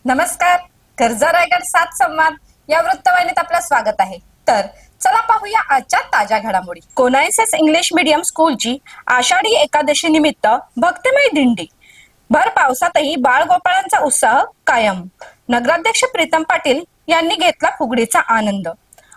नमस्कार. गरजा रायगड 7 संवाद या वृत्तवाहिनीत आपलं स्वागत आहे. तर चला पाहूया आजच्या ताज्या घडामोडी. कोनायसेस इंग्लिश मीडियम स्कूलची आषाढी एकादशी निमित्त भक्तिमय दिंडी. भर पावसातही बाळगोपाळांचा उत्साह कायम. नगराध्यक्ष प्रीतम पाटील यांनी घेतला फुगडीचा आनंद.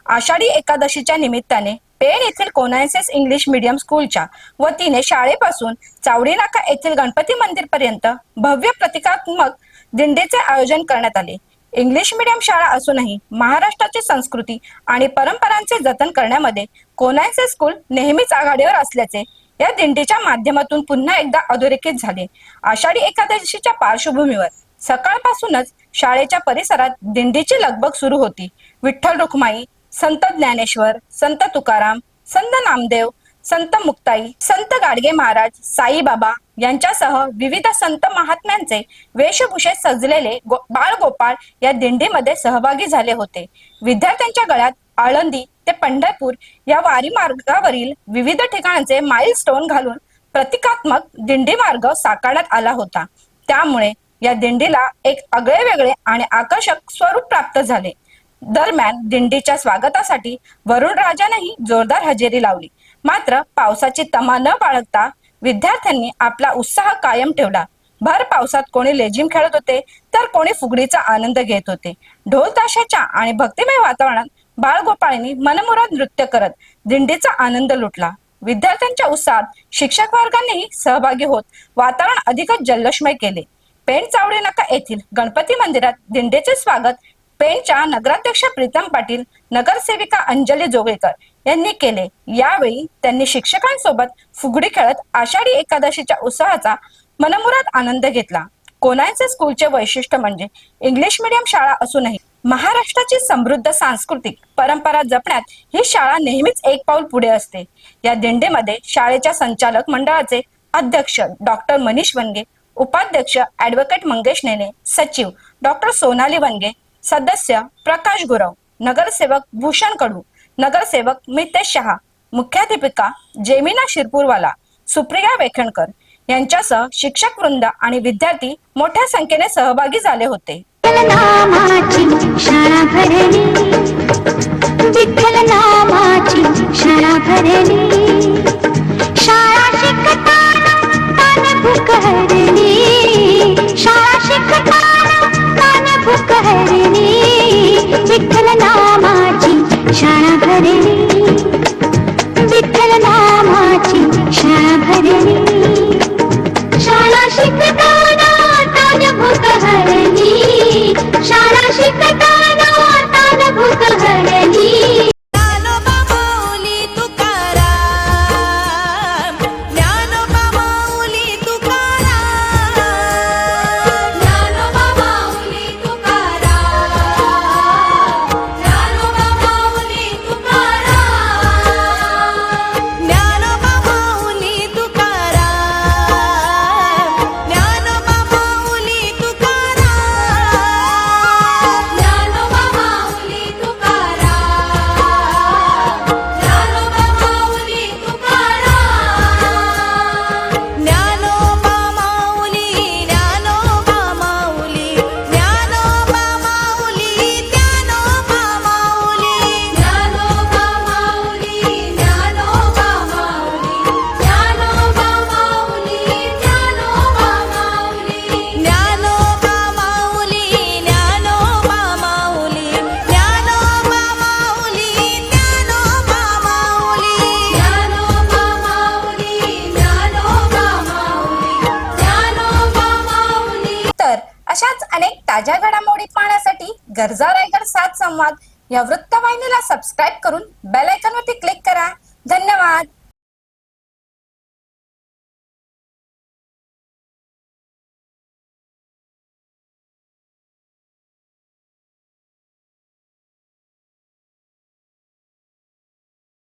आषाढी एकादशीच्या निमित्ताने पेण येथील कोनायसेस इंग्लिश मीडियम स्कूलच्या वतीने शाळेपासून चावडी नाका येथील गणपती मंदिर पर्यंत भव्य प्रतिकात्मक दिंडीचे आयोजन करण्यात आले. इंग्लिश मीडियम शाळा असूनही महाराष्ट्राची संस्कृती आणि परंपरांचे जतन करण्यामध्ये कोनायसेस स्कूल नेहमीच आघाडीवर असल्याचे या दिंडीच्या माध्यमातून पुन्हा एकदा अधोरेखित झाले. आषाढी एकादशीच्या पार्श्वभूमीवर सकाळपासूनच शाळेच्या परिसरात दिंडीची लगबग सुरू होती. विठ्ठल रुक्माई, संत ज्ञानेश्वर, संत तुकाराम, संत नामदेव, संत मुक्ताई, संत गाडगे महाराज, साईबाबा यांच्यासह विविध संत महात्म्यांचे वेशभूषेत सजलेले बाळगोपाळ या दिंडीमध्ये सहभागी झाले होते. विद्यार्थ्यांच्या गळ्यात आळंदी ते पंढरपूर या वारी मार्गावरील विविध ठिकाणचे माइलस्टोन घालून प्रतिकात्मक दिंडी मार्ग साकारण्यात आला होता. त्यामुळे या दिंडीला एक आगळेवेगळे आणि आकर्षक स्वरूप प्राप्त झाले. दरम्यान दिंडीच्या स्वागतासाठी वरुण राजानेही जोरदार हजेरी लावली. मात्र पावसाची तमा न बाळगता विद्यार्थ्यांनी आपला उत्साह कायम ठेवला. भर पावसात कोणी लेझिम खेळत होते तर कोणी फुगडीचा आनंद घेत होते. ढोल ताशाच्या आणि भक्तिमय वातावरणात बाळगोपाळांनी मनमुराद नृत्य करत दिंडीचा आनंद लुटला. विद्यार्थ्यांच्या उत्साहात शिक्षक वर्गांनीही सहभागी होत वातावरण अधिकच जल्लोषमय केले. पेण चावडी नाका येथील गणपती मंदिरात दिंडीचे स्वागत पेणच्या नगराध्यक्ष प्रीतम पाटील, नगरसेविका अंजली जोगळेकर यांनी केले. यावेळी त्यांनी शिक्षकांसोबत फुगडी खेळत आषाढी एकादशीच्या उत्सवाचा मनमुराद आनंद घेतला. कोनायसेस स्कूलचे वैशिष्ट्य म्हणजे इंग्लिश मीडियम शाळा असूनही महाराष्ट्राची समृद्ध सांस्कृतिक परंपरा जपण्यात ही शाळा नेहमीच एक पाऊल पुढे असते. या दिंडीमध्ये शाळेच्या संचालक मंडळाचे अध्यक्ष डॉक्टर मनीष वनगे, उपाध्यक्ष ॲडव्होकेट मंगेश नेने, सचिव डॉक्टर सोनाली वनगे, सदस्य प्रकाश गुरव, नगरसेवक भूषण कडू, नगरसेवक मितेश शहा, मुख्याध्यापिका जेमिना शिरपूरवाला, सुप्रिया वेखणकर यांच्यासह शिक्षक वृंद आणि विद्यार्थी मोठ्या संख्येने सहभागी झाले होते. विठ्ठल नामाची शाळा भरली, विठ्ठल नामाची शाळा भरली, शाळा शिकताना तान भूक हरली, शाळा शिकताना तान भूक हरली. अशाच अनेक ताज्या घडामोडी पाहण्यासाठी गरजा रायगड 7 संवाद या वृत्तवाहिनीला सबस्क्राईब करून बेल आयकॉनवरती क्लिक करा. धन्यवाद.